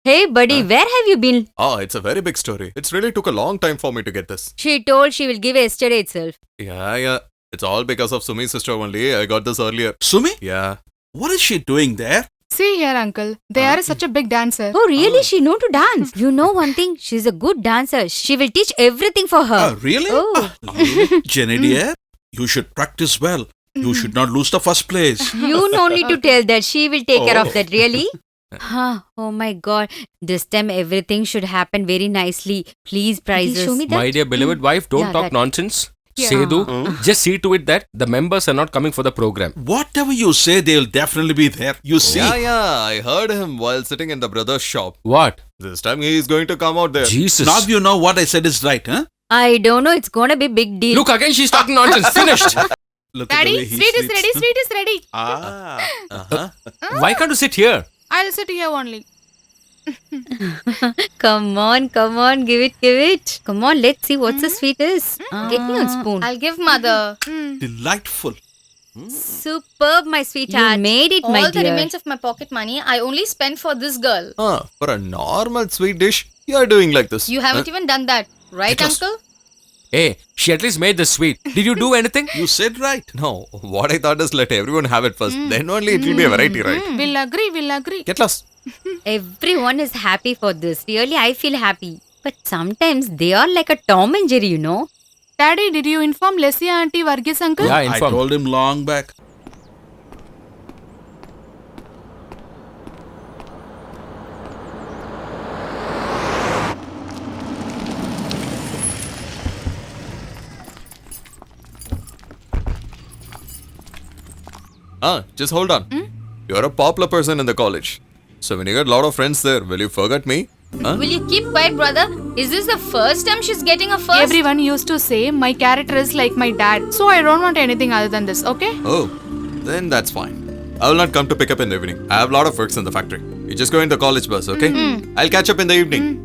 Hey, buddy, where have you been? Oh, it's a very big story. It's really took a long time for me to get this. She told she will give yesterday itself. Yeah. It's all because of Sumi's sister only. I got this earlier. Sumi, Yeah. what is she doing there? See here, uncle. They are such a big dancer. Oh, really? She know to dance. You know one thing? She's a good dancer. She will teach everything for her. Really? Oh. Jenny dear, you should practice well. You should not lose the first place. You no need to tell that. She will take care of Oh. that. Really? Oh my God. This time everything should happen very nicely. Please, prizes. Show me that. My dear beloved wife, don't Yeah, talk that. nonsense. Yeah. Sedu, just see to it that the members are not coming for the program. Whatever you say, they'll definitely be there. You see? Yeah. I heard him while sitting in the brother's shop. What? This time he is going to come out there. Jesus. Now you know what I said is right, huh? I don't know. It's gonna be big deal. Look, again she's talking nonsense. Finished. Look at the way Daddy, he sweet is sleeps. ready, sweet is ready. Ah. Why can't you sit here? I'll sit here only. Come on. Give it. Come on, let's see what the sweet is. Get me a spoon. I'll give mother. Delightful. Superb, my sweetheart. You made it, my All the dear. remains of my pocket money I only spent for this girl. For a normal sweet dish, you are doing like this. You haven't even done that, right, Because- uncle? Hey, she at least made the sweet. Did you do anything? You said right. No, what I thought is let everyone have it first. Then only it will be a variety, right? We'll agree. Get lost. Everyone is happy for this. Really, I feel happy. But sometimes they are like a Tom and Jerry, you know. Daddy, did you inform Lesia auntie Varghese uncle? Yeah, I inform. told him long back. Just hold on. You're a popular person in the college. So when you got a lot of friends there, will you forget me? Will you keep quiet, brother? Is this the first time she's getting a first? Everyone used to say my character is like my dad. So I don't want anything other than this, okay? Oh, then that's fine. I will not come to pick up in the evening. I have a lot of works in the factory. You just go in the college bus, okay? I'll catch up in the evening.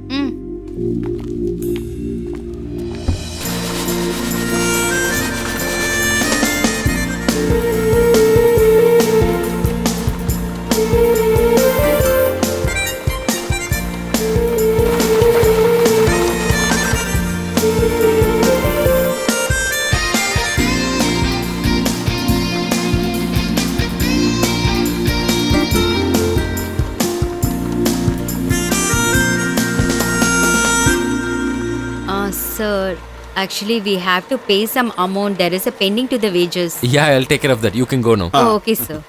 Sir, actually we have to pay some amount. There is a pending to the wages. Yeah, I'll take care of that. You can go now. Oh, okay, sir.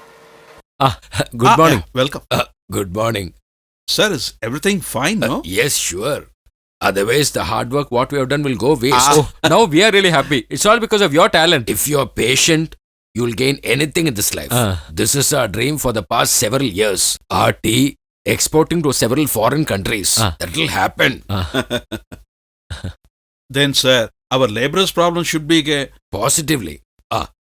Good morning. Yeah, welcome. Good morning. Sir, is everything fine, no? Yes, sure. Otherwise, the hard work what we have done will go waste. Oh, now we are really happy. It's all because of your talent. If you're patient, you'll gain anything in this life. This is our dream for the past several years. Our tea exporting to several foreign countries. That'll happen. Then, sir, our laborers' problem should be... Positively.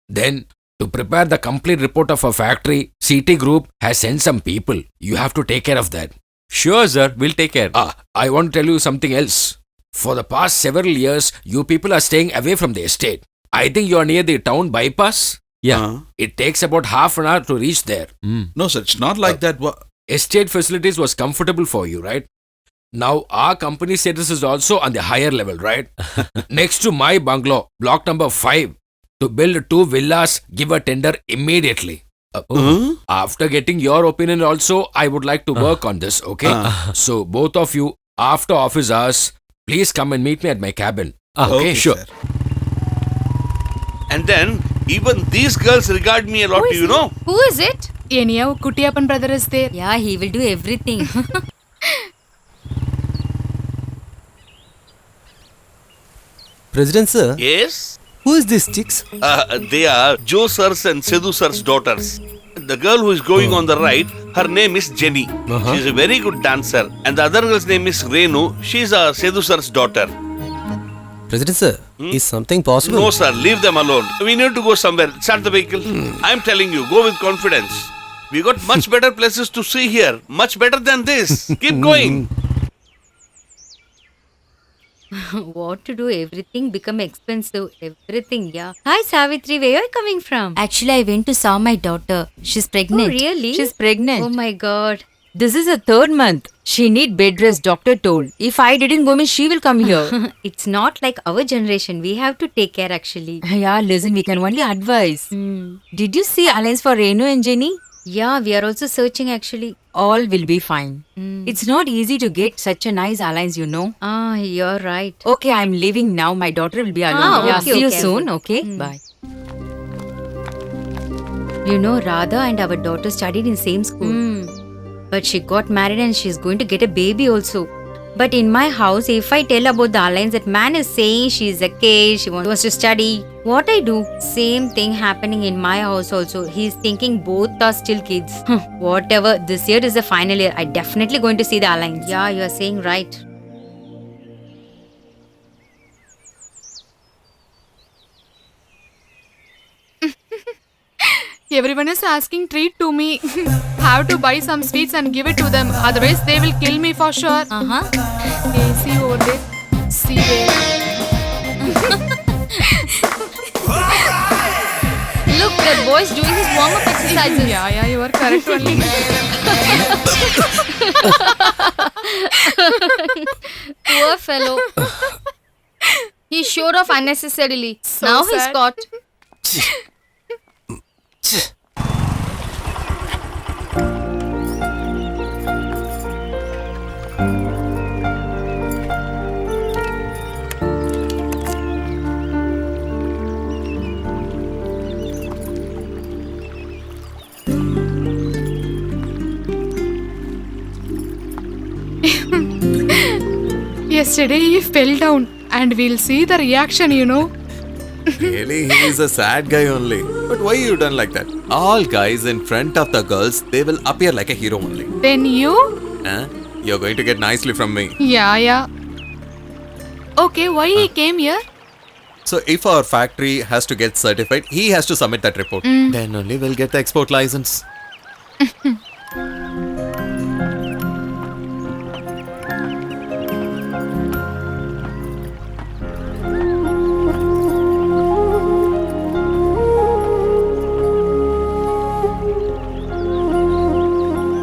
Then, to prepare the complete report of our factory, CT Group has sent some people. You have to take care of that. Sure, sir. We'll take care. I want to tell you something else. For the past several years, you people are staying away from the estate. I think you are near the town bypass. Yeah. It takes about half an hour to reach there. No, sir, it's not like that. Estate facilities was comfortable for you, right? Now, our company status is also on the higher level, right? Next to my bungalow, block number 5, to build 2 villas, give a tender immediately. After getting your opinion also, I would like to work on this, okay? So, both of you, after office hours, please come and meet me at my cabin. Okay, sure. Sir. And then, even these girls regard me a lot, you know? Who is it? Anyhow, Kuttiappan brother is there. Yeah, he will do everything. President sir, Yes? who is these chicks? They are Joe Sir's and Sidhu Sir's daughters. The girl who is going on the right, her name is Jenny. She's a very good dancer. And the other girl's name is Renu. She's Sidhu Sir's daughter. President sir, is something possible? No, sir, leave them alone. We need to go somewhere. Start the vehicle. I'm telling you, go with confidence. We got much better places to see here. Much better than this. Keep going. What to do? Everything become expensive. Everything, yeah. Hi, Savitri. Where are you coming from? Actually, I went to saw my daughter. She's pregnant. Oh, really? She's pregnant. Oh my God. This is the third month. She need bed rest, doctor told. If I didn't go, means she will come here. It's not like our generation. We have to take care actually. Yeah, listen, we can only advise. Did you see alliance for Renu and Jenny? Yeah, we are also searching actually. All will be fine. It's not easy to get such a nice alliance, you know. Ah, you're right. Okay, I'm leaving now. My daughter will be alone. Ah, See okay, you okay. soon. Okay, bye. You know, Radha and our daughter studied in same school. But she got married and she's going to get a baby also. But in my house, if I tell about the alliance, that man is saying she's a kid, she wants to study. What I do? Same thing happening in my house also. He's thinking both are still kids. Whatever, this year is the final year. I definitely going to see the alliance. Yeah, you're saying right. Everyone is asking treat to me. Have to buy some sweets and give it to them. Otherwise, they will kill me for sure. Hey, see over there. See there. Look, that boy's doing his warm-up exercises. Yeah, you are correct only. Poor fellow. He showed off unnecessarily. So now he's sad. caught. Yesterday he fell down and we'll see the reaction, you know. Really, he's a sad guy only. But why you done like that? All guys in front of the girls, they will appear like a hero only. Then you? Huh? You're going to get nicely from me. Yeah. Okay, why he came here? So if our factory has to get certified, he has to submit that report. Then only we'll get the export license.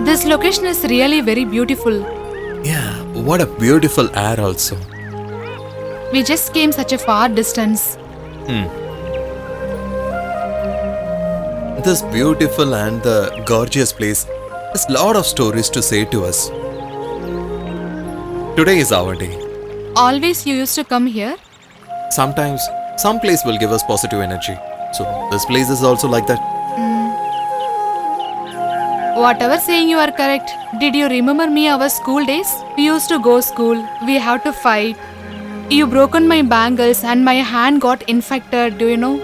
This location is really very beautiful. Yeah, what a beautiful air also. We just came such a far distance. This beautiful and the gorgeous place has lot of stories to say to us. Today is our day. Always you used to come here? Sometimes, some place will give us positive energy. So, this place is also like that. Whatever saying you are correct. Did you remember me our school days? We used to go school. We have to fight. You broken my bangles and my hand got infected, do you know?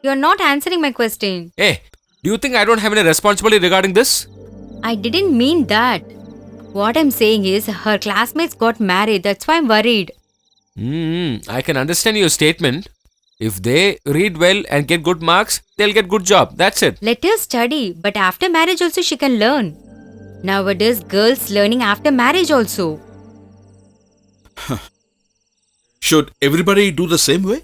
You're not answering my question. Hey, do you think I don't have any responsibility regarding this? I didn't mean that. What I'm saying is her classmates got married. That's why I'm worried. I can understand your statement. If they read well and get good marks, they'll get good job. That's it. Let her study, but after marriage also she can learn. Nowadays, girls learning after marriage also. Should everybody do the same way?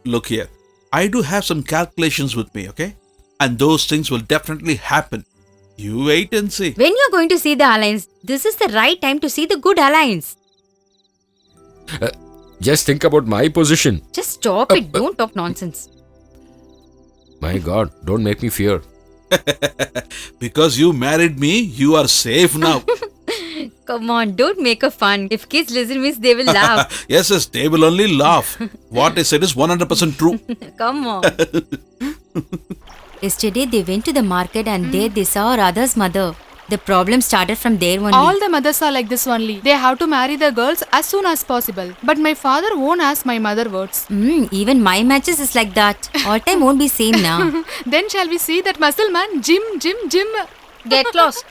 Look here. I do have some calculations with me, okay? And those things will definitely happen. You wait and see. When you're going to see the alliance, this is the right time to see the good alliance. Just think about my position. Just stop it. Don't talk nonsense. My God, don't make me fear. Because you married me, you are safe now. Come on, don't make a fun. If kids listen means they will laugh. Yes, they will only laugh. What I said is 100% true. Come on. Yesterday they went to the market and there they saw Radha's mother. The problem started from there only. All the mothers are like this only. They have to marry the girls as soon as possible. But my father won't ask my mother words. Even my matches is like that. All time won't be same now. Then shall we see that muscle man? Jim. Get lost.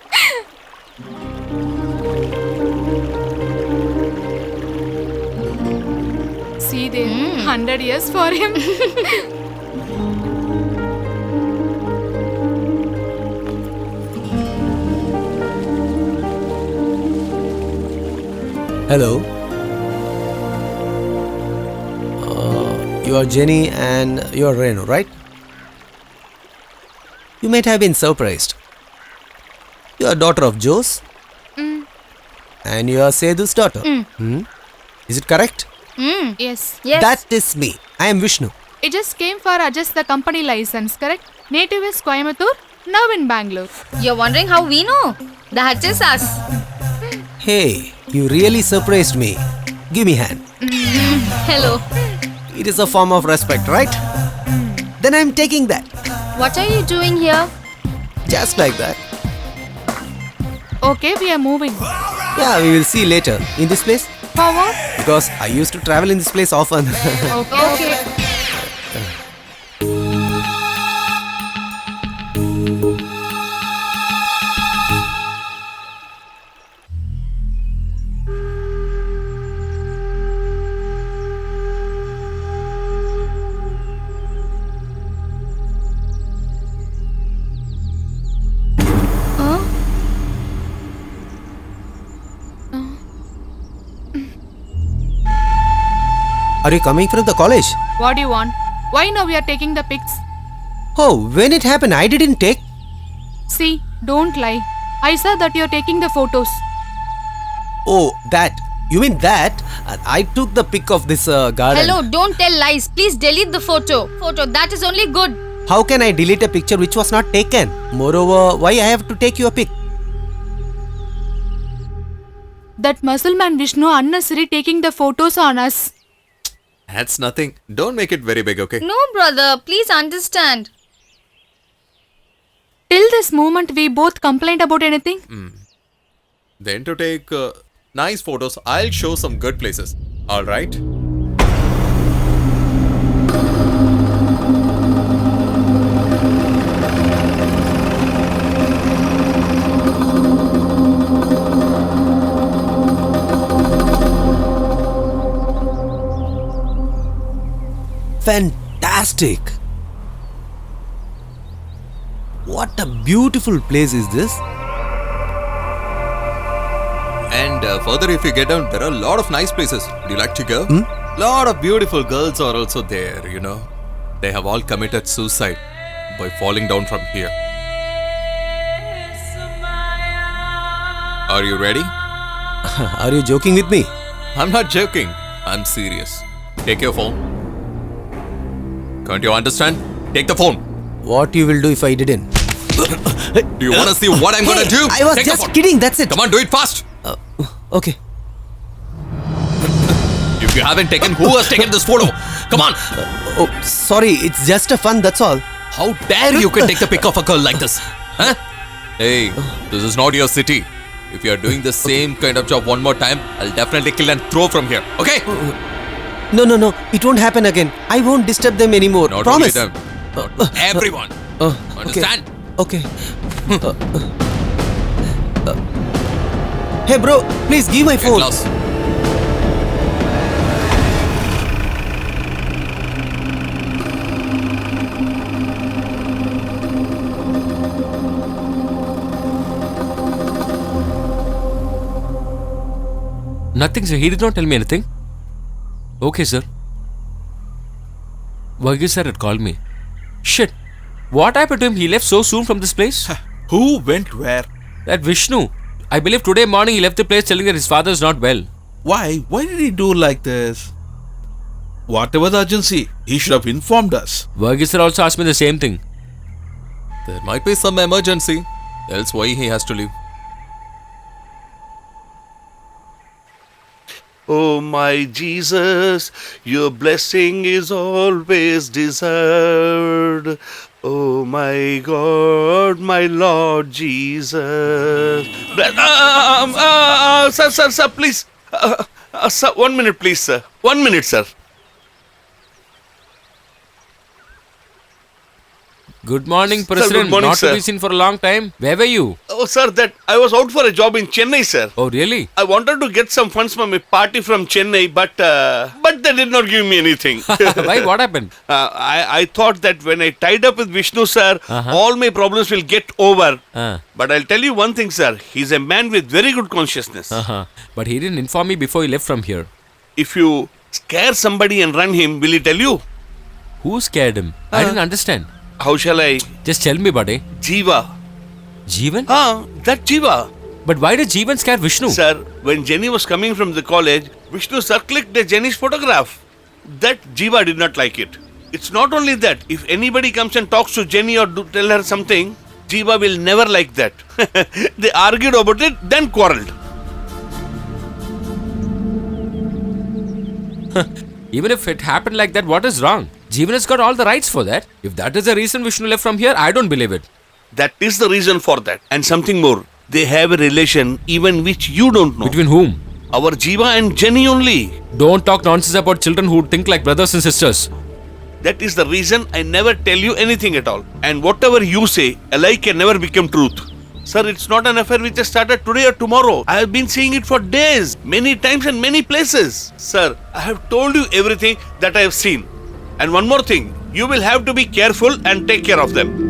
See there. 100 years for him. Hello. You are Jenny and you are Renu, right? You might have been surprised. You are daughter of Jose. And you are Sedu's daughter. Is it correct? Yes. Yes. That is me. I am Vishnu. It just came for adjust the company license, correct? Native is Coimbatore, now in Bangalore. You're wondering how we know? That is us. Hey, you really surprised me. Give me hand. Hello. It is a form of respect, right? Then I am taking that. What are you doing here? Just like that. Okay, we are moving. Yeah, we will see later. In this place? For what? Because I used to travel in this place often. Okay. Are you coming from the college? What do you want? Why now we are taking the pics? Oh, when it happened, I didn't take. See, don't lie. I saw that you're taking the photos. Oh, that. You mean that? I took the pic of this garden. Hello, don't tell lies. Please delete the photo. That is only good. How can I delete a picture which was not taken? Moreover, why I have to take your pic? That muscle man Vishnu unnecessary taking the photos on us. That's nothing. Don't make it very big, okay? No, brother. Please understand. Till this moment, we both complained about anything. Then to take nice photos, I'll show some good places. All right? Fantastic! What a beautiful place is this? And further, if you get down, there are a lot of nice places. Would you like to go? Lot of beautiful girls are also there, you know. They have all committed suicide by falling down from here. Are you ready? Are you joking with me? I'm not joking. I'm serious. Take your phone. Can't you understand? Take the phone. What you will do if I didn't? Do you want to see what I'm gonna do? I was Take the just phone. kidding, that's it. Come on, do it fast. Okay. If you haven't taken, who has taken this photo? Come on. Oh, sorry, it's just a fun, that's all. How dare you can take the pic of a girl like this? Huh? Hey, this is not your city. If you are doing the same kind of job one more time, I'll definitely kill and throw from here. Okay? No, it won't happen again. I won't disturb them anymore. Not Promise. only them. Not everyone. Understand? Okay. Hey bro, please give my Get phone. lost. Nothing, sir. He did not tell me anything. Okay, sir. Varghese sir had called me. Shit. What happened to him? He left so soon from this place? Who went where? That Vishnu. I believe today morning he left the place telling that his father is not well. Why? Why did he do like this? Whatever the urgency, he should have informed us. Varghese sir also asked me the same thing. There might be some emergency. Else why he has to leave? Oh my Jesus, your blessing is always deserved. Oh my God, my Lord Jesus. Sir, please. Sir, 1 minute, please, sir. 1 minute, sir. Good morning, President. good morning, not sir. to be seen for a long time. Where were you? Oh, sir, that I was out for a job in Chennai, sir. Oh, really? I wanted to get some funds from a party from Chennai, but they did not give me anything. Why? What happened? I thought that when I tied up with Vishnu, sir, all my problems will get over. But I'll tell you one thing, sir. He's a man with very good consciousness. But he didn't inform me before he left from here. If you scare somebody and run him, will he tell you? Who scared him? I didn't understand. How shall I? Just tell me, buddy. Jiva. Jeevan? That Jiva. But why did Jeevan scare Vishnu? Sir, when Jenny was coming from the college, Vishnu sir clicked a Jenny's photograph. That Jiva did not like it. It's not only that. If anybody comes and talks to Jenny or tell her something, Jiva will never like that. They argued about it, then quarreled. Even if it happened like that, what is wrong? Jeevan has got all the rights for that. If that is the reason Vishnu left from here, I don't believe it. That is the reason for that. And something more. They have a relation even which you don't know. Between whom? Our Jiva and Jenny only. Don't talk nonsense about children who think like brothers and sisters. That is the reason I never tell you anything at all. And whatever you say, a lie can never become truth. Sir, it's not an affair which has started today or tomorrow. I have been seeing it for days, many times and many places. Sir, I have told you everything that I have seen. And one more thing, you will have to be careful and take care of them.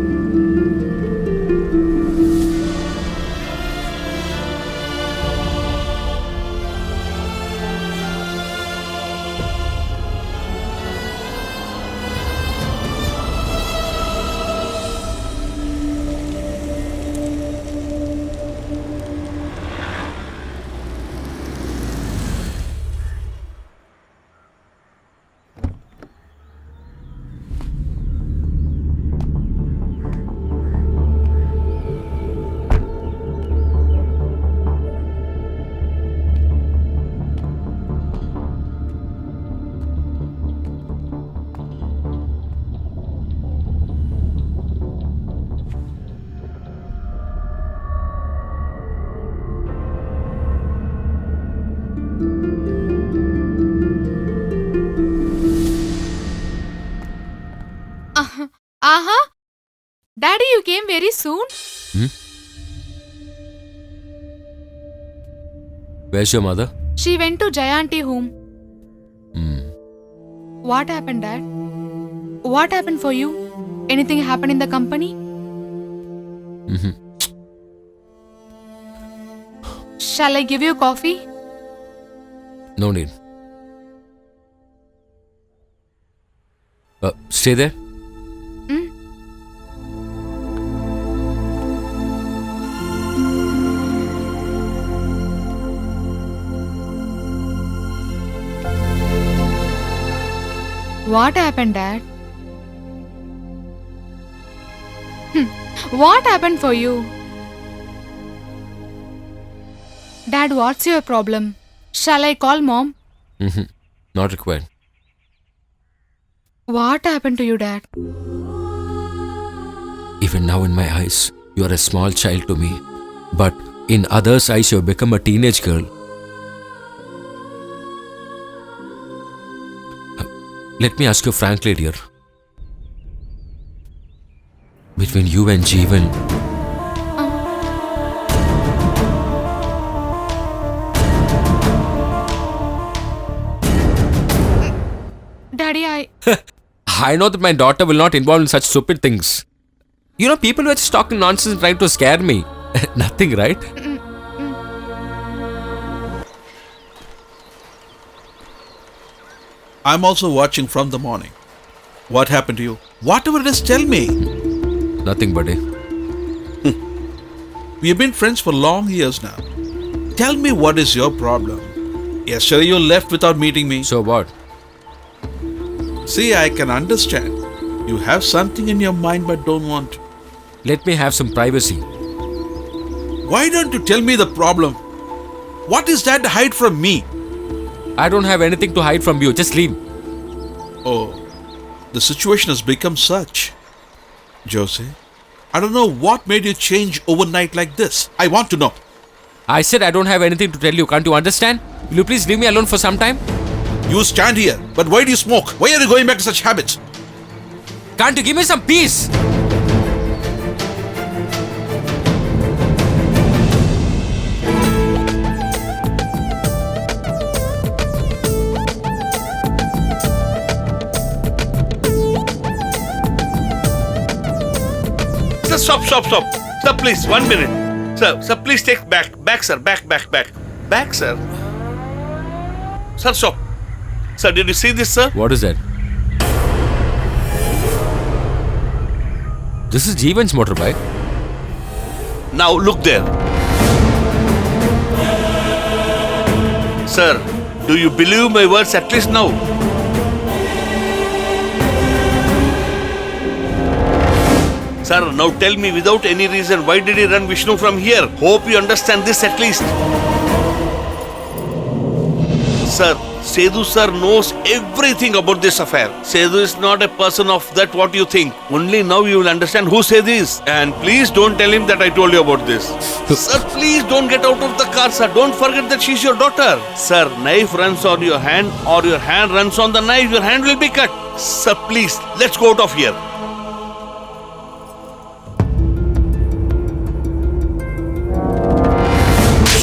Daddy, you came very soon? Where's your mother? She went to Jayanti home. What happened, Dad? What happened for you? Anything happened in the company? Shall I give you coffee? No need. Stay there. What happened, Dad? What happened for you? Dad, what's your problem? Shall I call Mom? Not required. What happened to you, Dad? Even now in my eyes, you are a small child to me. But in others' eyes, you have become a teenage girl. Let me ask you frankly, dear. Between you and Jeevan, Daddy, I know that my daughter will not involve in such stupid things. You know, people were just talking nonsense and trying to scare me. Nothing, right? I'm also watching from the morning. What happened to you? Whatever it is, tell me. Nothing, buddy. We have been friends for long years now. Tell me what is your problem. Yesterday you left without meeting me. So what? See, I can understand. You have something in your mind but don't want to. Let me have some privacy. Why don't you tell me the problem? What is that to hide from me? I don't have anything to hide from you. Just leave. Oh, the situation has become such. Jose, I don't know what made you change overnight like this. I want to know. I said I don't have anything to tell you. Can't you understand? Will you please leave me alone for some time? You stand here, but why do you smoke? Why are you going back to such habits? Can't you give me some peace? sir, stop. Sir, please, 1 minute. Sir, please take back, sir, back. Back, sir. Sir, stop. Sir, did you see this, sir? What is that? This is Jeevan's motorbike. Now look there. Sir, do you believe my words at least now? Sir, now tell me without any reason, why did he run Vishnu from here? Hope you understand this at least. Sir, Sethu sir knows everything about this affair. Sethu is not a person of that what you think. Only now you will understand who Sethu is. And please don't tell him that I told you about this. Sir, please don't get out of the car, sir. Don't forget that she's your daughter. Sir, knife runs on your hand or your hand runs on the knife, your hand will be cut. Sir, please, let's go out of here.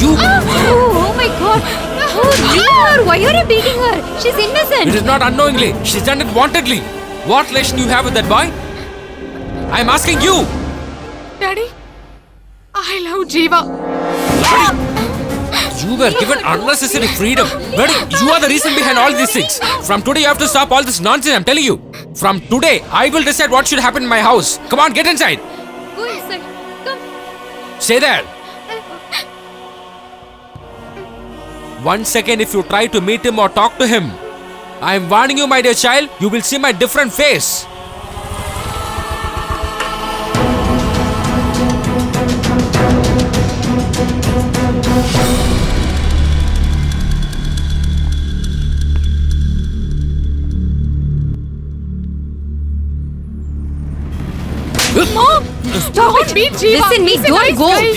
Oh my god. Oh, leave her. Why are you beating her? She's innocent. It is not unknowingly. She's done it wantedly. What relation you have with that boy? I'm asking you. Daddy, I love Jeeva. You were given unnecessary freedom. Buddy, you are the reason behind all these things. From today, you have to stop all this nonsense, I'm telling you. From today, I will decide what should happen in my house. Come on, get inside. Go inside. Come. Stay there. 1 second if you try to meet him or talk to him. I am warning you, my dear child, you will see my different face. Mom, stop it. Beat Jeeva. Listen, me, He's a don't nice go. guy.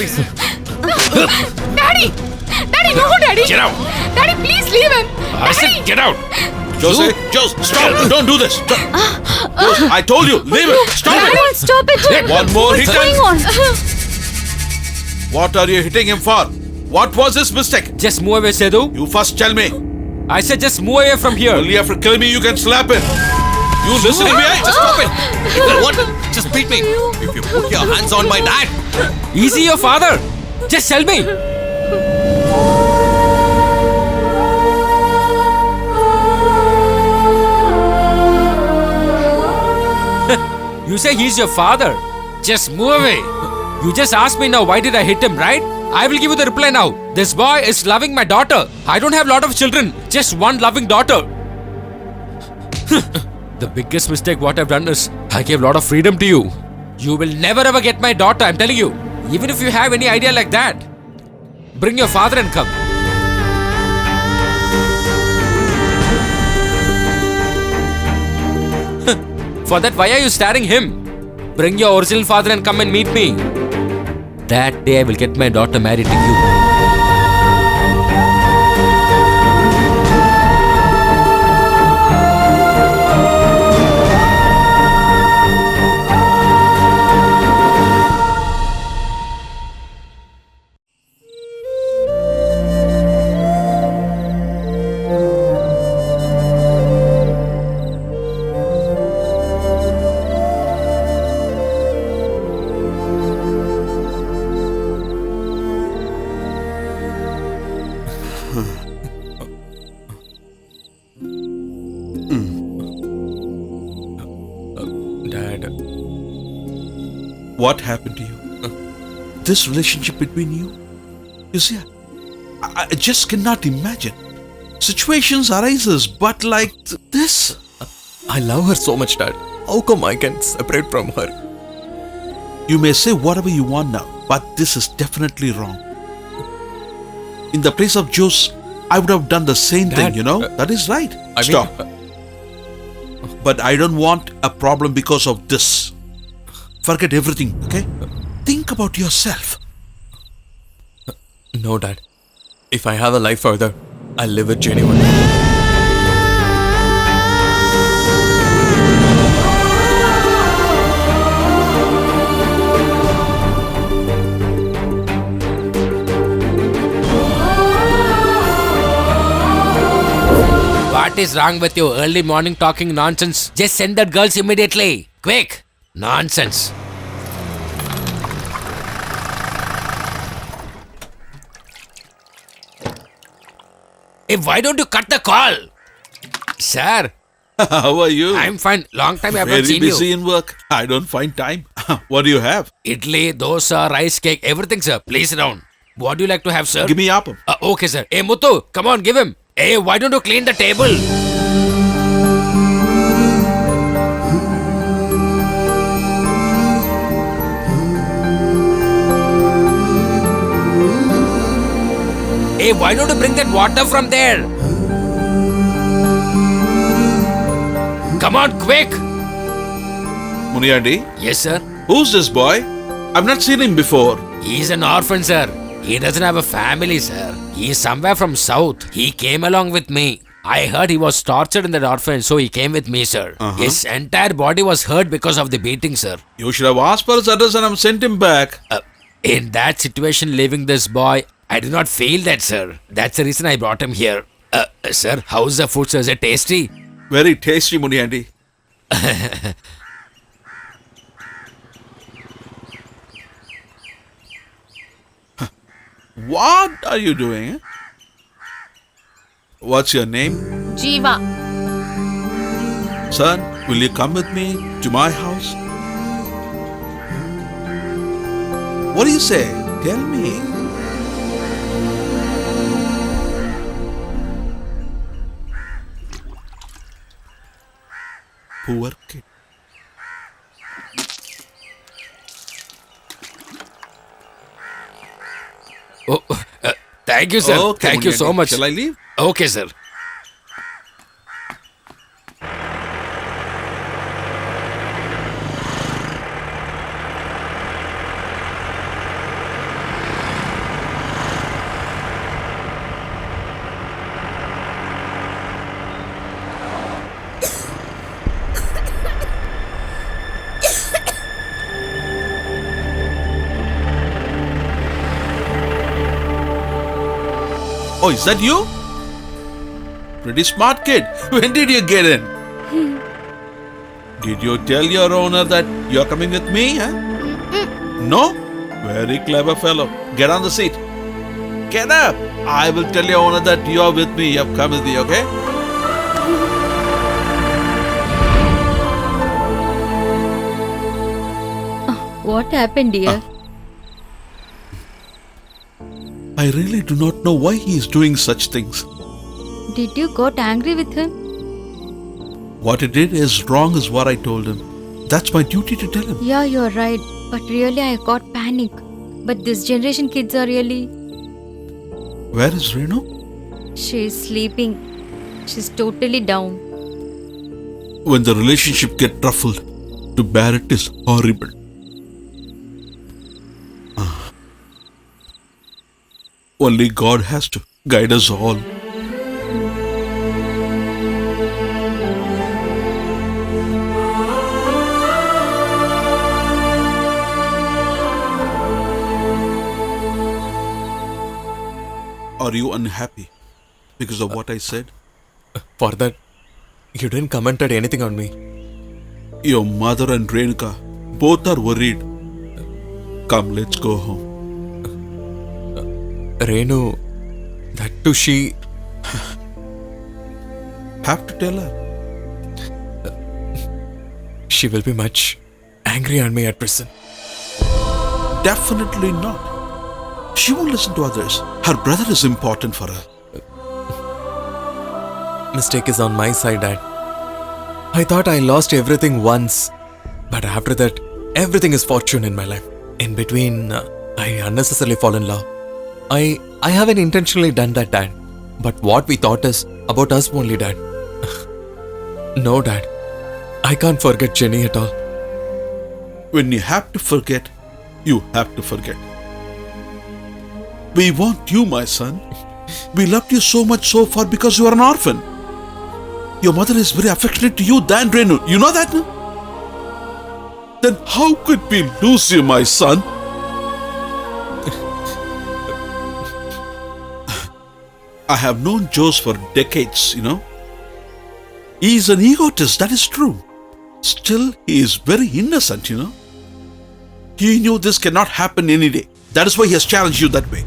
Daddy, no, Daddy. Get out. Daddy, please leave him. I said get out. Jose, stop! Don't do this! Jose, I told you, leave it! Stop Come it! on, stop it. One more hit What's going and... on? What are you hitting him for? What was his mistake? Just move away, Sethu. You first tell me. I said just move away from here. Only after killing me you can slap him. You listening me? Just stop it. If you want, just beat me. If you put your hands on my dad. Is he your father? Just tell me. You say he's your father. Just move away. You just asked me now why did I hit him, right? I will give you the reply now. This boy is loving my daughter. I don't have a lot of children. Just one loving daughter. The biggest mistake what I've done is I gave a lot of freedom to you. You will never ever get my daughter, I'm telling you. Even if you have any idea like that. Bring your father and come. For that, why are you staring him? Bring your original father and come and meet me. That day I will get my daughter married to you. Dad. What happened to you? This relationship between you? You see, I just cannot imagine. Situations arises, but like this. I love her so much, Dad. How come I can separate from her? You may say whatever you want now, but this is definitely wrong. In the place of Jose, I would have done the same Dad, thing, you know? That is right. I Stop. mean, But I don't want a problem because of this. Forget everything, okay? Think about yourself. no, Dad. If I have a life further, I'll live with Jenny one. What is wrong with you? Early morning talking nonsense. Just send that girls immediately. Quick. Nonsense. Hey, why don't you cut the call? Sir, How are you? I'm fine. Long time I've not very seen busy you. in work. I don't find time. What do you have? Idli, dosa, rice cake, everything, sir. Please sit down. What do you like to have, sir? Give me appam. Okay, sir. Hey, Muthu, come on, give him. Hey, why don't you clean the table? Hey, why don't you bring that water from there? Come on, quick. Muniandi, Yes, sir. who's this boy? I've not seen him before. He's an orphan, sir. He doesn't have a family, sir. He's somewhere from south. He came along with me. I heard he was tortured in that orphanage, so he came with me, sir. His entire body was hurt because of the beating, sir. You should have asked for his address and I've sent him back. In that situation, leaving this boy, I did not feel that, sir. That's the reason I brought him here. Sir, how's the food, sir? Is it tasty? Very tasty, Muniandi. What are you doing? What's your name? Jiva. Son, will you come with me to my house? What do you say? Tell me. Poor kid. Oh, thank you, sir. Okay, Thank you so Muniandi. much. Shall I leave? Okay, sir. Oh, is that you? Pretty smart kid. When did you get in? Did you tell your owner that you're coming with me? Huh? No? Very clever fellow. Get on the seat. Get up. I will tell your owner that you're with me. You've come with me, okay? What happened, dear? I really do not know why he is doing such things. Did you got angry with him? What he did is wrong is what I told him. That's my duty to tell him. Yeah, you're right. But really, I got panic. But this generation kids are really... Where is Renu? She's sleeping. She's totally down. When the relationship gets ruffled, to bear it is horrible. Only God has to guide us all. Are you unhappy because of what I said? For that, you didn't comment anything on me. Your mother and Renuka both are worried. Come, let's go home. Renu, that too she... Have to tell her. She will be much angry on me at prison. Definitely not. She won't listen to others. Her brother is important for her. Mistake is on my side, Dad. I thought I lost everything once. But after that, everything is fortune in my life. In between, I unnecessarily fall in love. I haven't intentionally done that, Dad. But what we thought is about us only, Dad. No, Dad. I can't forget Jenny at all. When you have to forget, you have to forget. We want you, my son. We loved you so much so far because you are an orphan. Your mother is very affectionate to you than Renu. You know that? No? Then how could we lose you, my son? I have known Jose for decades, you know. He is an egotist, that is true. Still, he is very innocent, you know. He knew this cannot happen any day. That is why he has challenged you that way.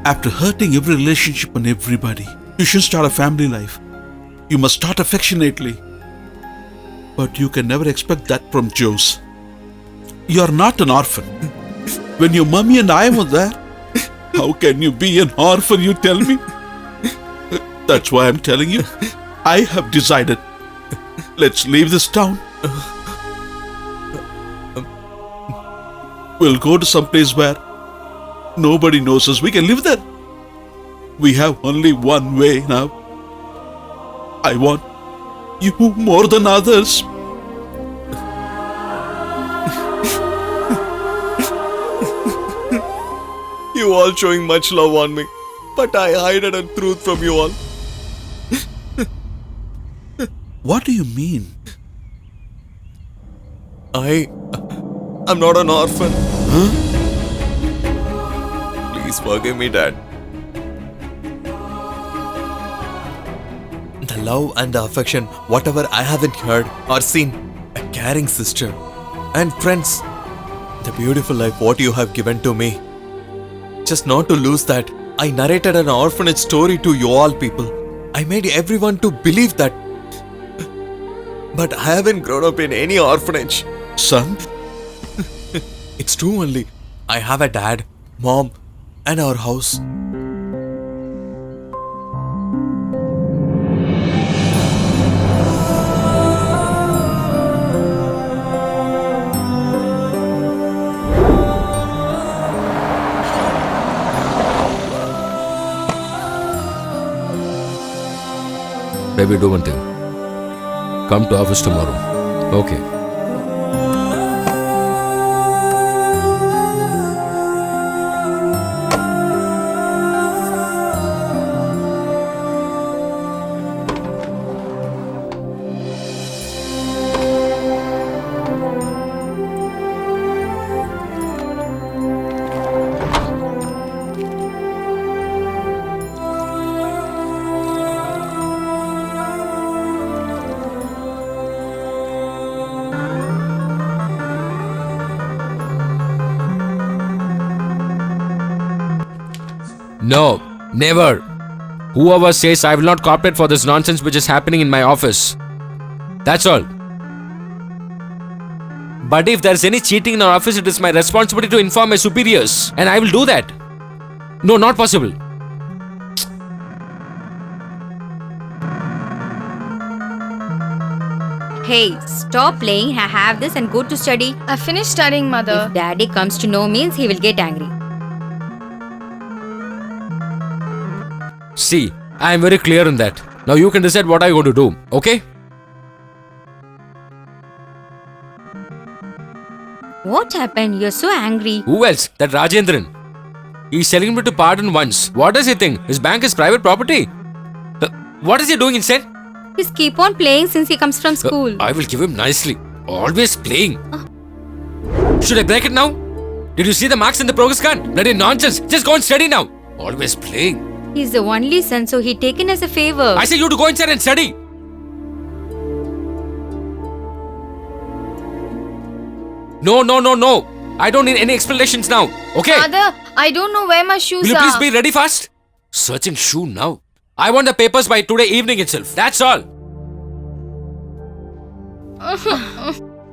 After hurting every relationship and everybody, you should start a family life. You must start affectionately. But you can never expect that from Jose. You are not an orphan. When your mummy and I were there, how can you be an orphan, you tell me? That's why I'm telling you, I have decided. Let's leave this town. We'll go to some place where nobody knows us. We can live there. We have only one way now. I want you more than others. You all showing much love on me, but I hide a truth from you all. What do you mean? I'm not an orphan. Huh? Please forgive me, Dad. The love and the affection, whatever I haven't heard or seen, a caring sister and friends, the beautiful life what you have given to me. Just not to lose that, I narrated an orphanage story to you all people. I made everyone to believe that. But I haven't grown up in any orphanage. Son? It's true only. I have a dad, mom, and our house. Baby, do one thing. Come to office tomorrow. Okay. No, never. Whoever says I will not cooperate for this nonsense which is happening in my office. That's all. But if there is any cheating in our office, it is my responsibility to inform my superiors. And I will do that. No, not possible. Hey, stop playing, have this and go to study. I finished studying, mother. If daddy comes to know means he will get angry. See, I am very clear on that. Now you can decide what I going to do, okay? What happened? You're so angry. Who else? That Rajendran. He's telling me to pardon once. What does he think? His bank is private property. What is he doing instead? He's keep on playing since he comes from school. I will give him nicely. Always playing. Should I break it now? Did you see the marks in the progress card? Bloody nonsense. Just go and study now. Always playing. He's the only son, so he taken as a favor. I say you to go inside and study. No. I don't need any explanations now. Okay? Father, I don't know where my shoes Will you are. please be ready fast? Searching shoe now. I want the papers by today evening itself. That's all.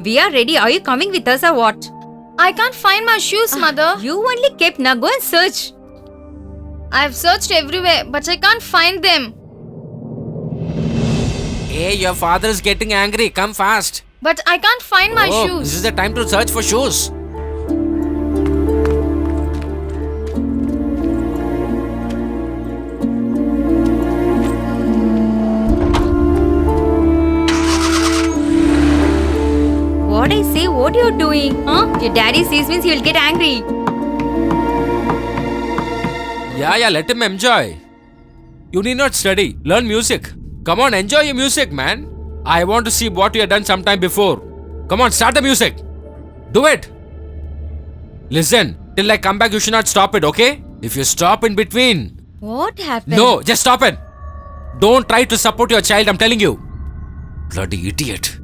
We are ready. Are you coming with us or what? I can't find my shoes, mother. You only kept. Now go and search. I've searched everywhere, but I can't find them. Hey, your father is getting angry. Come fast. But I can't find my This shoes. is the time to search for shoes. What I say? What you're doing? Huh? Your daddy sees means he will get angry. Yeah, let him enjoy. You need not study. Learn music. Come on, enjoy your music, man. I want to see what you have done sometime before. Come on, start the music. Do it. Listen, till I come back, you should not stop it, okay? If you stop in between. What happened? No, just stop it. Don't try to support your child, I'm telling you. Bloody idiot.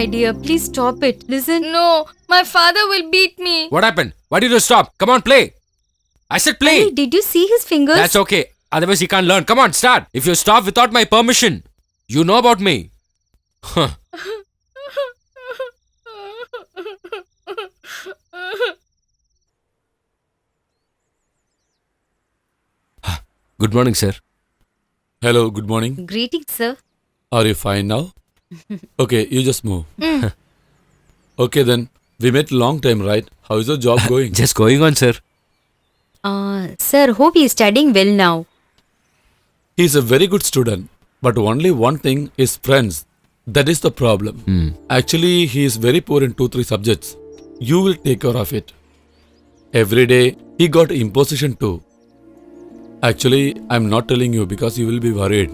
my dear. Please stop it. Listen. No, my father will beat me. What happened? Why did you stop? Come on, play. I said play. Hey, did you see his fingers? That's okay. Otherwise, he can't learn. Come on, start. If you stop without my permission, you know about me. Huh. Good morning, sir. Hello, good morning. Greetings, sir. Are you fine now? Okay, you just move. Okay then, we met long time, right? How is the job going? Just going on, sir. Sir, hope he is studying well now. He is a very good student, but only one thing is friends. That is the problem. Actually, he is very poor in 2-3 subjects. You will take care of it. Every day, he got imposition too. Actually, I'm not telling you because you will be worried.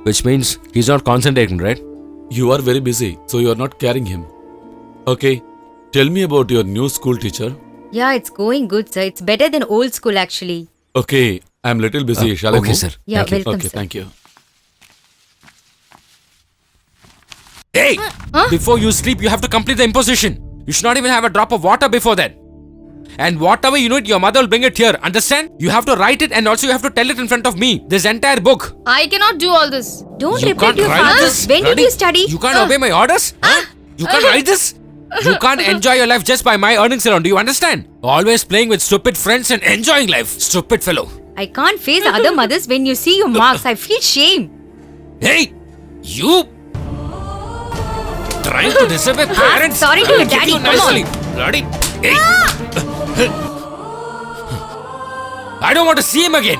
Which means he's not concentrating, right? You are very busy, so you are not carrying him. Okay, tell me about your new school teacher. Yeah, it's going good, sir. It's better than old school, actually. Okay, I'm little busy. Shall I okay, move? sir. Yeah, Thank you. welcome, Okay, sir. thank you. Hey! Before you sleep, you have to complete the imposition. You should not even have a drop of water before that. And whatever you need, your mother will bring it here. Understand? You have to write it and also you have to tell it in front of me. This entire book. I cannot do all this. Don't You repeat can't your write father. this? When did Bloody- you study? You can't obey my orders? Huh? You can't write this? You can't enjoy your life just by my earnings alone. Do you understand? Always playing with stupid friends and enjoying life. Stupid fellow. I can't face other mothers when you see your marks. I feel shame. Hey! You! Trying to disobey parents? sorry to I will your kick daddy, you come nicely. Bloody... Hey! I don't want to see him again.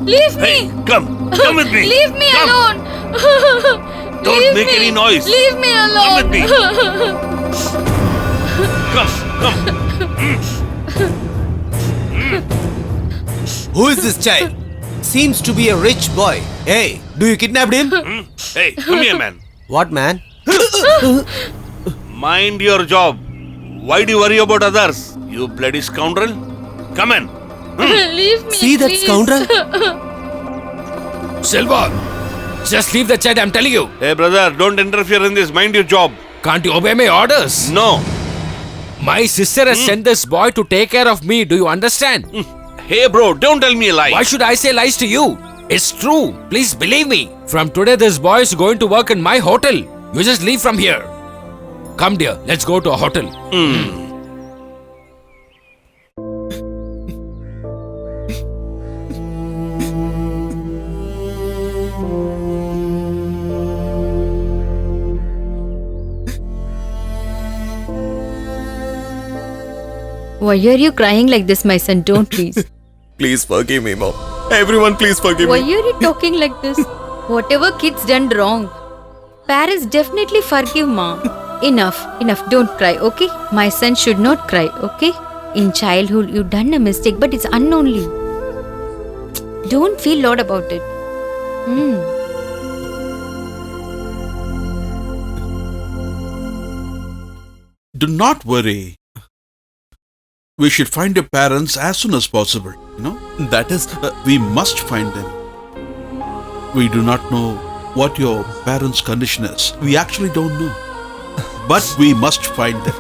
Leave me! Hey, come with me. Leave me Come. alone! Don't Leave make me. any noise. Leave me alone! Come with me. Come. Who is this child? Seems to be a rich boy. Hey, do you kidnap him? Hey, come here, man. What man? Mind your job. Why do you worry about others? You bloody scoundrel. Come in. Leave me, See that please. scoundrel? Silva! Just leave the child, I'm telling you. Hey, brother, don't interfere in this. Mind your job. Can't you obey my orders? No. My sister has sent this boy to take care of me. Do you understand? Hey, bro, don't tell me a lie. Why should I say lies to you? It's true. Please believe me. From today, this boy is going to work in my hotel. You just leave from here. Come, dear. Let's go to a hotel. Why are you crying like this, my son? Don't please. Please forgive me, Mom. Everyone, please forgive Why me. are you talking like this? Whatever kids done wrong, parents definitely forgive, ma. Enough, don't cry, okay? My son should not cry, okay? In childhood, you done a mistake, but it's unknowingly. Don't feel lot about it. Do not worry. We should find your parents as soon as possible, you know? That is. We must find them. We do not know what your parents' condition is. We actually don't know. But we must find them.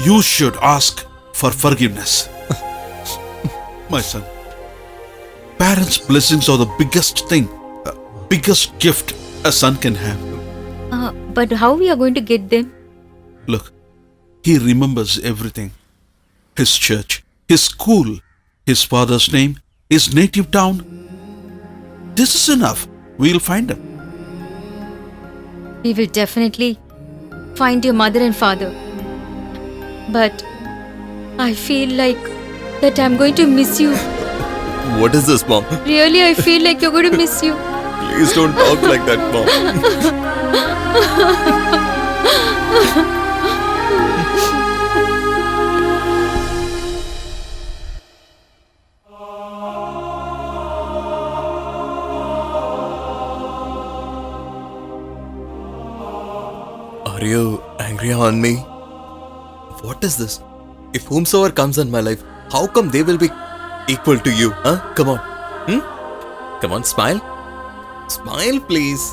You should ask for forgiveness. My son, parents' blessings are the biggest thing, biggest gift a son can have. But how we are going to get them? Look, he remembers everything. His church, his school, his father's name, his native town. This is enough. We'll find him. We will definitely find your mother and father. But I feel like that I'm going to miss you. What is this, Mom? Really, I feel like you're going to miss you. Please don't talk like that, Mom. Are you angry on me? What is this? If whomsoever comes in my life, how come they will be equal to you? Huh? Come on. Come on, smile. Smile, please.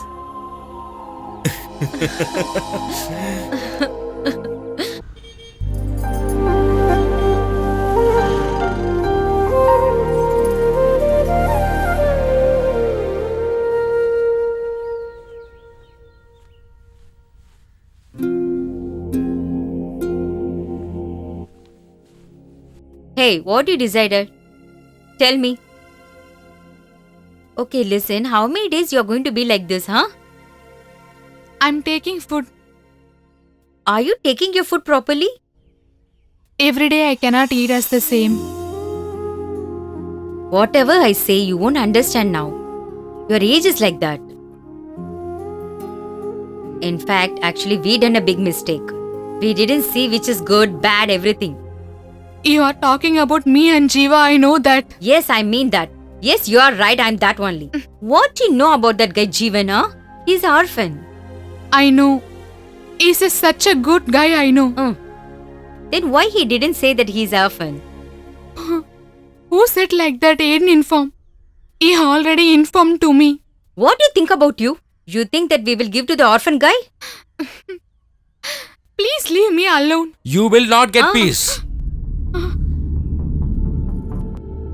Hey, what you decided? Tell me. Okay, listen, how many days you're going to be like this, huh? I'm taking food. Are you taking your food properly? Every day I cannot eat as the same. Whatever I say, you won't understand now. Your age is like that. In fact, actually, we done a big mistake. We didn't see which is good, bad, everything. You are talking about me and Jiva, I know that. Yes, I mean that. Yes, you are right, I'm that only. What do you know about that guy Jeevan, huh? He's an orphan. I know. He's such a good guy, I know. Then why he didn't say that he's an orphan? Who said like that? He didn't inform. He already informed to me. What do you think about you? You think that we will give to the orphan guy? Please leave me alone. You will not get peace.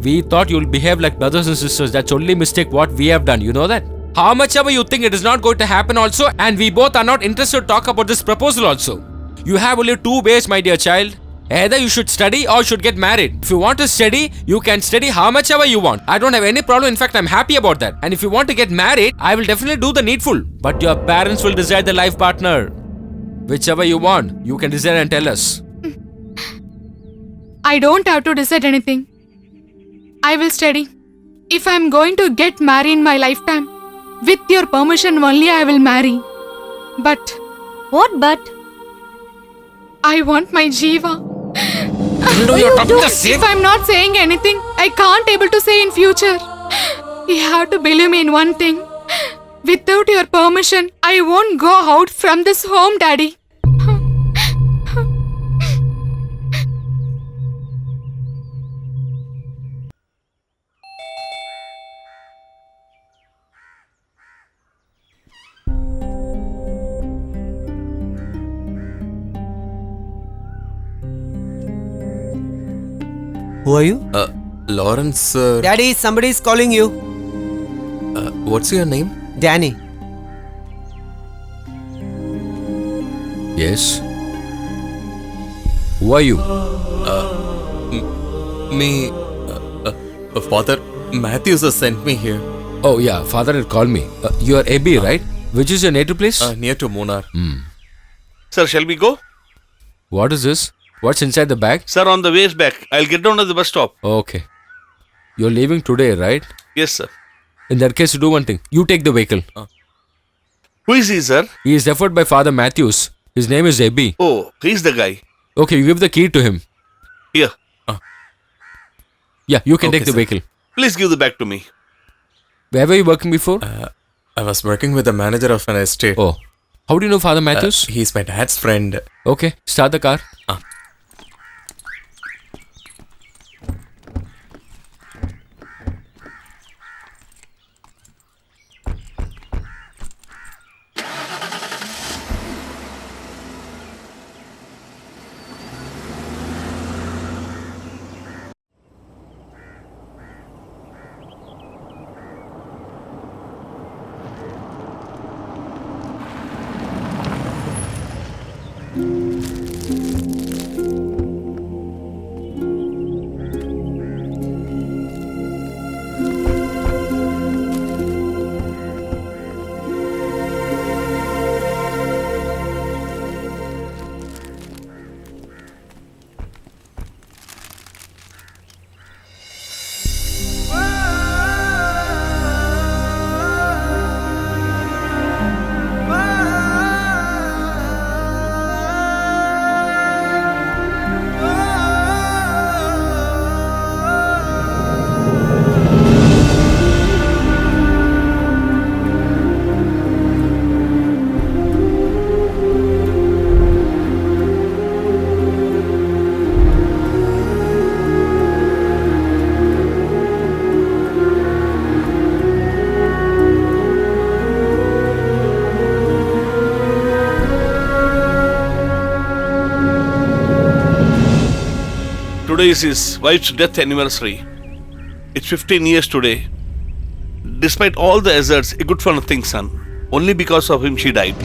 We thought you'll behave like brothers and sisters. That's only mistake what we have done. You know that? How much ever you think it is not going to happen also, and we both are not interested to talk about this proposal also. You have only two ways, my dear child. Either you should study or you should get married. If you want to study, you can study how much ever you want. I don't have any problem. In fact, I'm happy about that. And if you want to get married, I will definitely do the needful. But your parents will decide the life partner. Whichever you want, you can decide and tell us. I don't have to decide anything. I will study. If I am going to get married in my lifetime, with your permission only I will marry. But... What but? I want my Jiva. No, you're talking the same. If I'm not saying anything, I can't able to say in future. You have to believe me in one thing. Without your permission, I won't go out from this home, Daddy. Who are you? Lawrence, Daddy, somebody is calling you. what's your name? Danny. Yes. Who are you? Me, Father Matthews has sent me here, Oh yeah, father had called me. You are Abby, right? Which is your native place? near to Munnar. Sir, shall we go? What is this? What's inside the bag? Sir, on the way back. I'll get down at the bus stop. Okay. You're leaving today, right? Yes, sir. In that case, do one thing. You take the vehicle. Who is he, sir? He is referred by Father Matthews. His name is Abby. Oh, he's the guy. Okay, you give the key to him. Here. Yeah, you can Okay, take the sir. vehicle. Please give the bag to me. Where were you working before? I was working with the manager of an estate. Oh. How do you know Father Matthews? He's my dad's friend. Okay, start the car. Today is his wife's death anniversary. It's 15 years today. Despite all the hazards, a good for nothing son. Only because of him she died.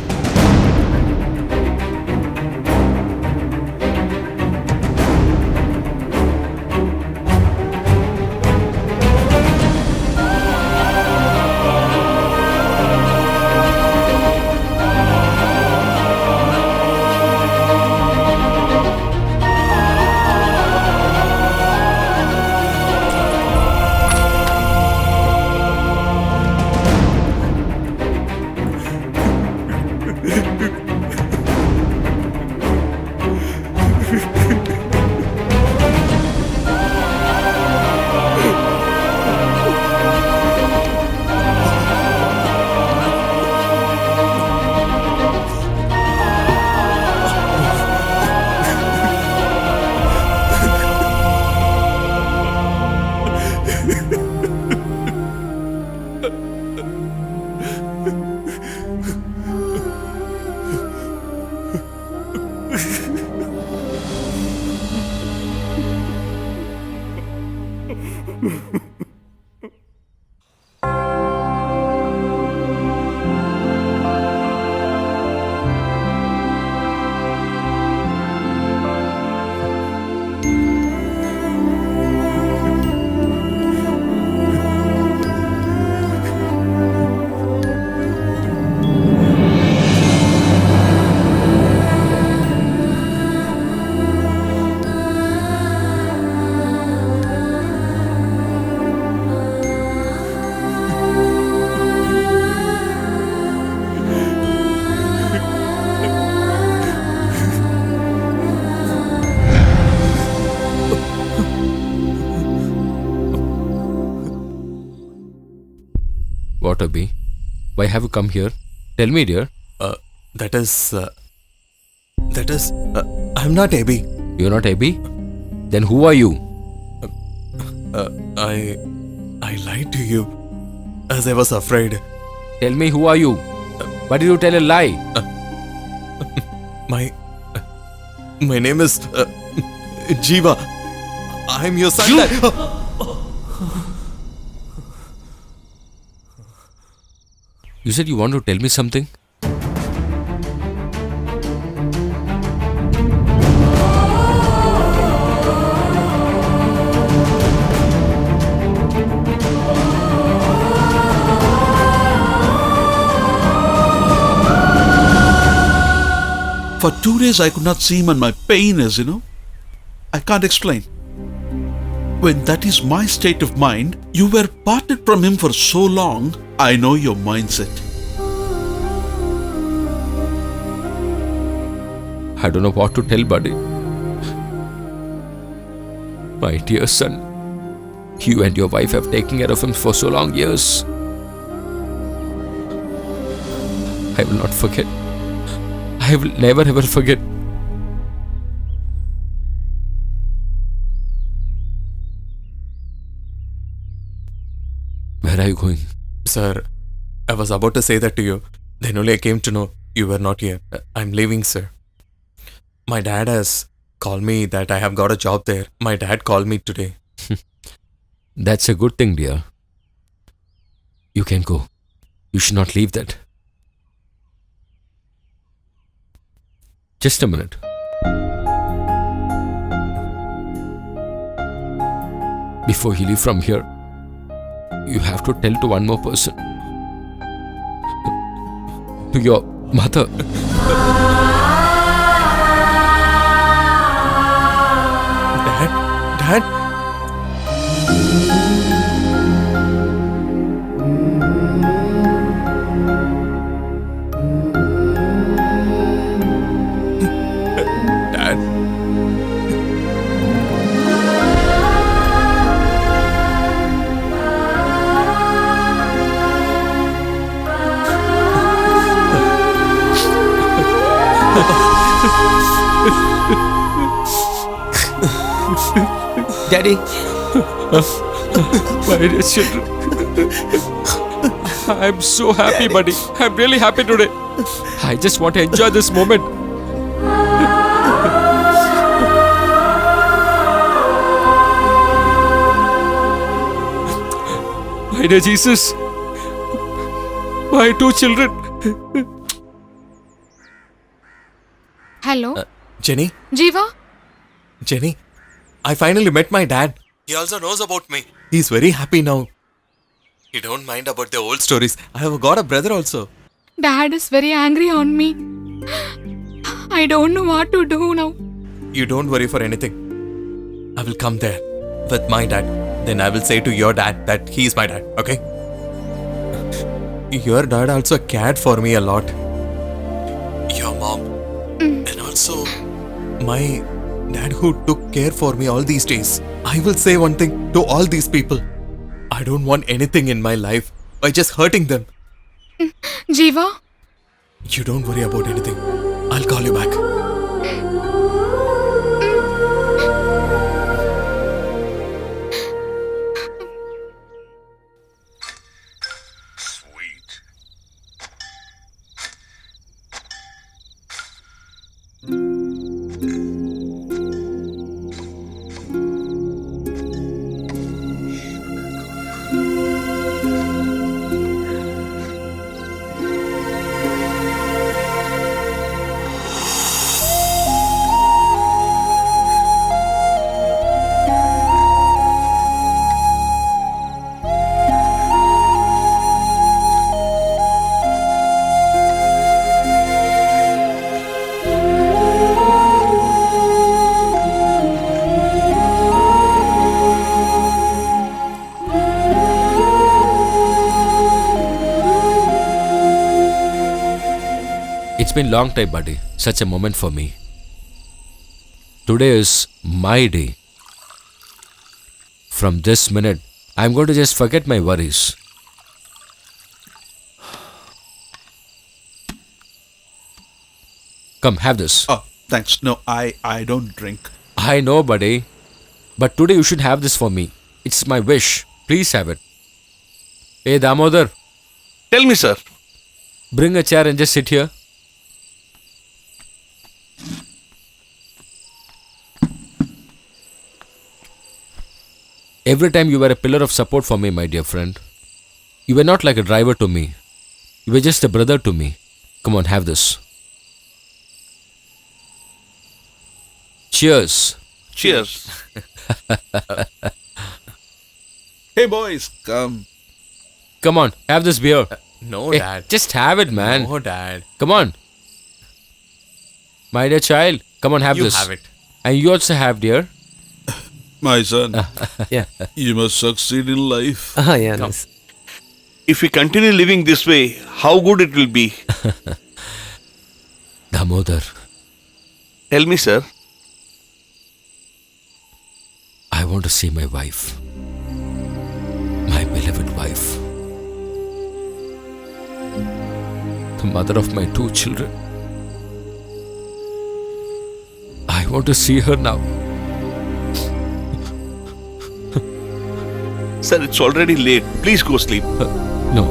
What, Abby? Why have you come here? Tell me, dear. That is, I'm not Abby. You're not Abby? Then who are you? I lied to you as I was afraid. Tell me, who are you? Why did you tell a lie? My name is Jiva. I'm your son. You said you want to tell me something? For 2 days I could not see him and my pain is, I can't explain. When that is my state of mind, you were parted from him for so long, I know your mindset. I don't know what to tell, buddy. My dear son, you and your wife have taken care of him for so long years. I will not forget. I will never ever forget. Where are you going? Sir, I was about to say that to you. Then only I came to know you were not here. I'm leaving, sir. My dad has called me that I have got a job there. My dad called me today. That's a good thing, dear. You can go. You should not leave that. Just a minute. Before you leave from here, you have to tell to one more person. To your mother. Dad? Dad? Daddy. My dear children. I'm so happy, buddy. I'm really happy today. I just want to enjoy this moment. My dear Jesus. My two children. Hello? Jenny? Jiva? Jenny? I finally met my dad. He also knows about me. He's very happy now. He don't mind about the old stories. I have got a brother also. Dad is very angry on me. I don't know what to do now. You don't worry for anything. I will come there with my dad. Then I will say to your dad that he is my dad, okay? Your dad also cared for me a lot. Your mom. And also my dad who took care for me all these days. I will say one thing to all these people. I don't want anything in my life by just hurting them. Jiva? You don't worry about anything. I'll call you back. It's been long time, buddy. Such a moment for me. Today is my day. From this minute, I'm going to just forget my worries. Come, have this. Oh, thanks. No, I don't drink. I know, buddy. But today you should have this for me. It's my wish. Please have it. Hey, Damodar. Tell me, sir. Bring a chair and just sit here. Every time you were a pillar of support for me, my dear friend. You were not like a driver to me. You were just a brother to me. Come on, have this. Cheers. Cheers. Hey boys, come. Come on, have this beer. No, Hey, Dad. just have it, man. No, Dad. Come on. My dear child, come on, have You this. have it. And you also have, dear. My son, Yeah. you must succeed in life. Yeah, nice. If we continue living this way, how good it will be. Damodar, Tell me, sir. I want to see my wife. My beloved wife. The mother of my 2 children. I want to see her now. Sir, it's already late. Please go sleep. No.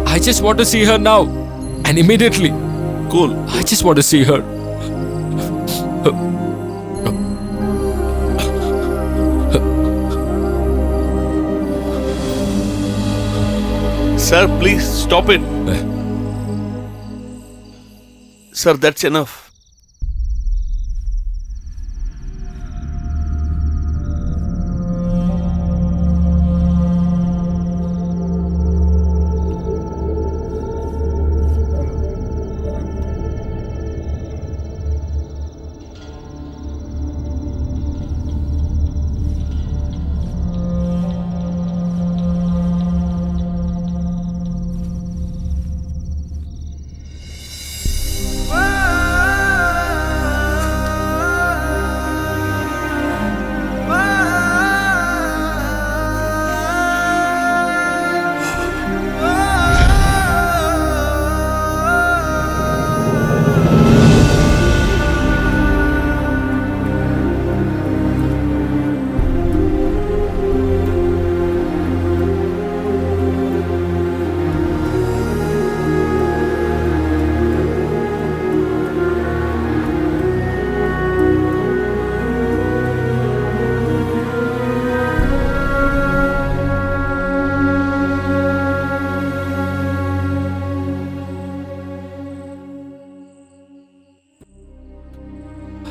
I just want to see her now. And immediately. Cool. I just want to see her. Sir, please stop it. Sir, that's enough.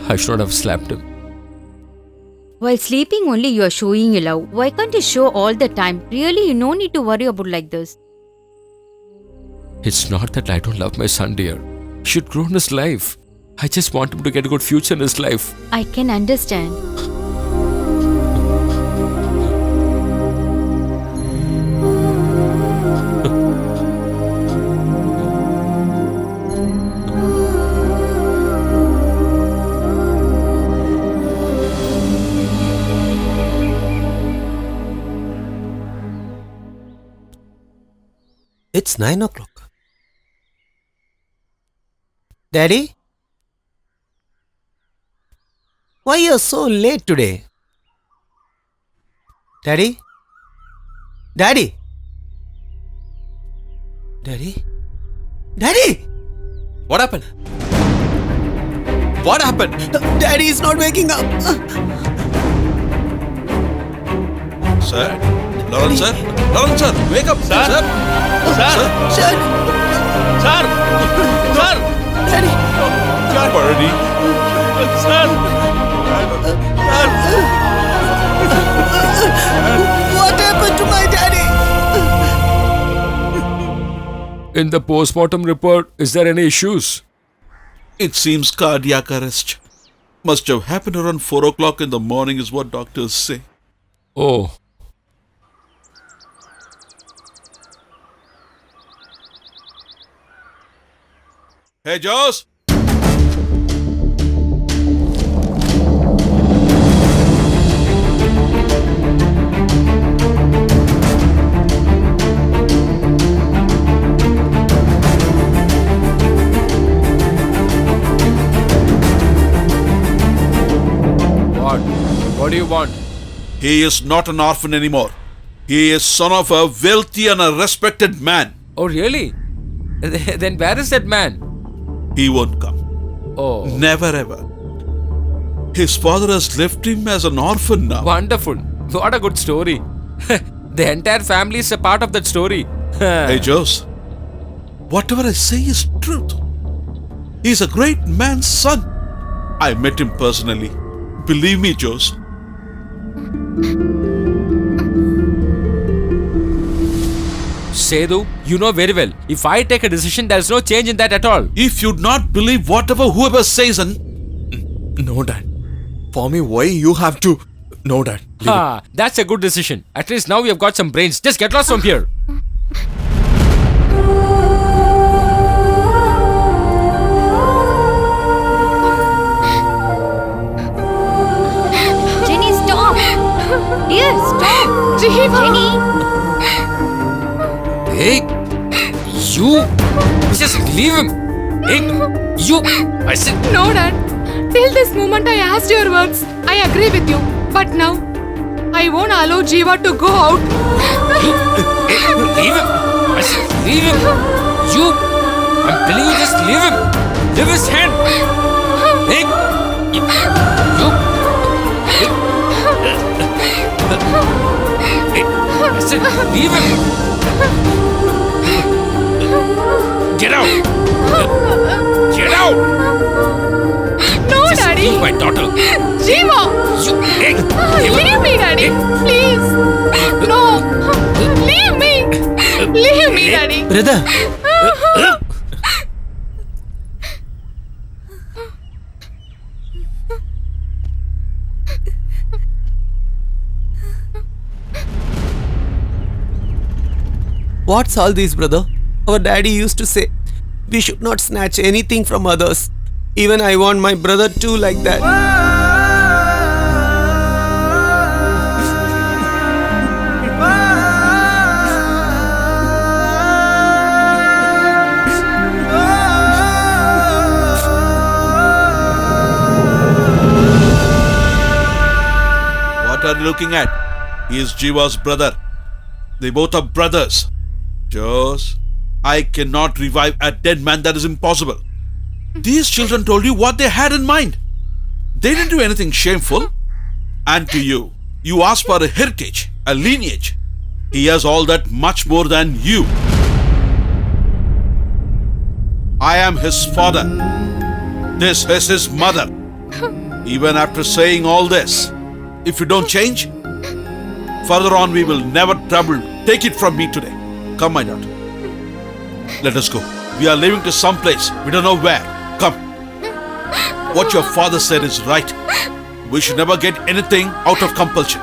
I should not have slapped him. While sleeping only you are showing your love. Why can't you show all the time? Really, you no need to worry about like this. It's not that I don't love my son, dear. He should grow in his life. I just want him to get a good future in his life. I can understand. It's 9 o'clock. Daddy? Why you're so late today? Daddy? Daddy? Daddy? Daddy? What happened? What happened? Daddy is not waking up. Sir? Lawrence, sir? Lawrence, sir, wake up, Sir? sir. Sir? Sir? Sir? Sir? Daddy? Paradi. Sir? What happened to my daddy? In the postmortem report, is there any issues? It seems cardiac arrest. Must have happened around 4 o'clock in the morning is what doctors say. Oh. Hey, Joss! What? What do you want? He is not an orphan anymore. He is son of a wealthy and a respected man. Oh, really? Then where is that man? He won't come. Oh, Never ever. His father has left him as an orphan now. wonderful. What a good story. The entire family is a part of that story. Hey, Jose, whatever I say is truth. He's a great man's son. I met him personally. Believe me, Jose. Sedu, you know very well. If I take a decision, there's no change in that at all. If you'd not believe whatever whoever says, and No, Dad. For me, why you have to. No, Dad. Leave it. Ah, that's a good decision. At least now we have got some brains. Just get lost from here. Jenny, stop! Dear, stop! Jiva! Jenny! Hey, you just leave him. Hey, you. I said No, Dad. Till this moment, I asked your words. I agree with you. But now, I won't allow Jiva to go out. leave him. I said leave him. You. I'm telling you, just leave him. Leave his hand. Hey, you. Hey, I said leave him. Get out. Get out. No, Just Daddy. leave my daughter. Jiva! You. Hey, Leave me, Daddy. Please. No. Leave me. Leave me, Daddy. Brother, what's all this, brother? Our daddy used to say, we should not snatch anything from others. Even I want my brother too like that. what are you looking at? He is Jiva's brother. They both are brothers. Jose, I cannot revive a dead man. That is impossible. These children told you what they had in mind. They didn't do anything shameful. And to you, you asked for a heritage, a lineage. He has all that much more than you. I am his father. This is his mother. Even after saying all this, if you don't change, further on we will never trouble. Take it from me today. Come, my daughter. Let us go. We are leaving to some place. We don't know where. Come. What your father said is right. We should never get anything out of compulsion.